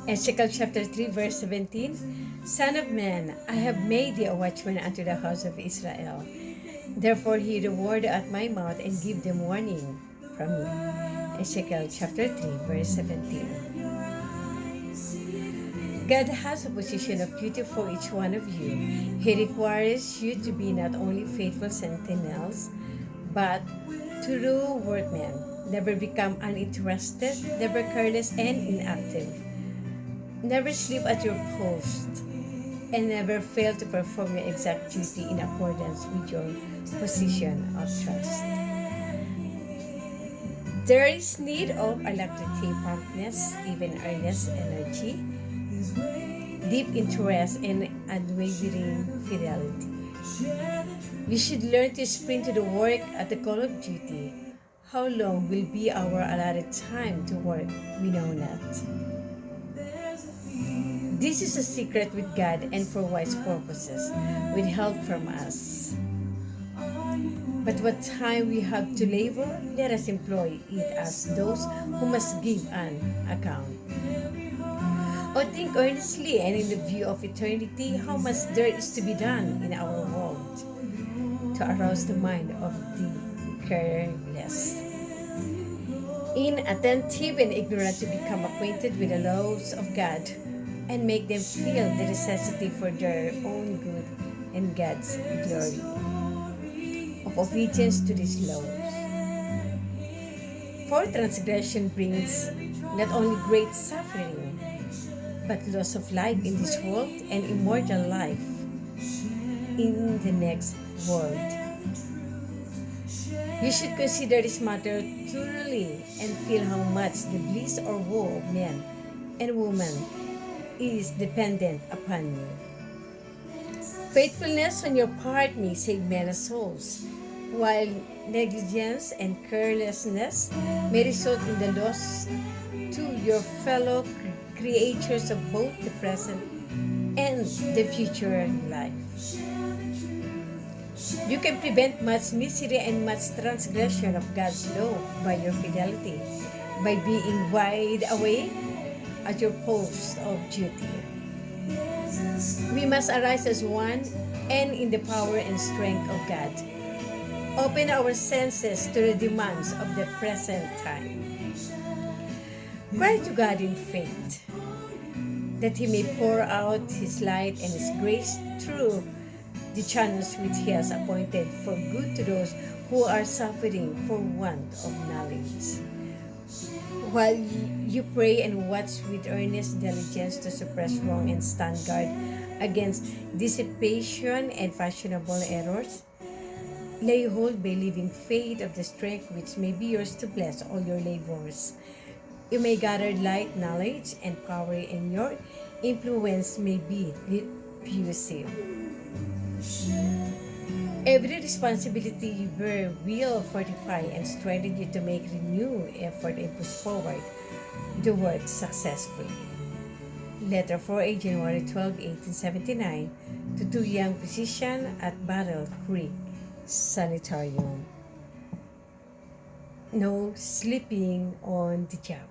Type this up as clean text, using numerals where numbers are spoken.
Ezekiel chapter 3 verse 17, Son of man, I have made thee a watchman unto the house of Israel. Therefore hear the word at my mouth and give them warning from me. Ezekiel chapter 3 verse 17. God has a position of duty for each one of you. He requires you to be not only faithful sentinels, but true workmen. Never become uninterested, never careless and inactive. Never sleep at your post, and never fail to perform your exact duty in accordance with your position of trust. There is need of alacrity, promptness, even earnest energy, deep interest, and unwavering fidelity. We should learn to sprint to the work at the call of duty. How long will be our allotted time to work? We know not. This is a secret with God and for wise purposes, with help from us. But what time we have to labor, let us employ it as those who must give an account. Or think earnestly and in the view of eternity how much there is to be done in our world to arouse the mind of the careless, inattentive and ignorant, to become acquainted with the laws of God and make them feel the necessity for their own good and God's glory of obedience to these laws. For transgression brings not only great suffering, but loss of life in this world and immortal life in the next world. You should consider this matter thoroughly and feel how much the bliss or woe of man and woman is dependent upon you. Faithfulness on your part may save many souls, while negligence and carelessness may result in the loss to your fellow creatures of both the present and the future life. You can prevent much misery and much transgression of God's law by your fidelity, by being wide awake at your post of duty. We must arise as one and in the power and strength of God. Open our senses to the demands of the present time. Cry to God in faith, that He may pour out His light and His grace through the channels which He has appointed for good to those who are suffering for want of knowledge. While you pray and watch with earnest diligence to suppress wrong and stand guard against dissipation and fashionable errors, lay hold by living faith of the strength which may be yours to bless all your labors. You may gather light, knowledge, and power, and your influence may be diffusive. Every responsibility you bear will fortify and strengthen you to make renewed effort and push forward the work successfully. Letter 4A, January 12, 1879, to two young physicians at Battle Creek Sanitarium. No sleeping on the job.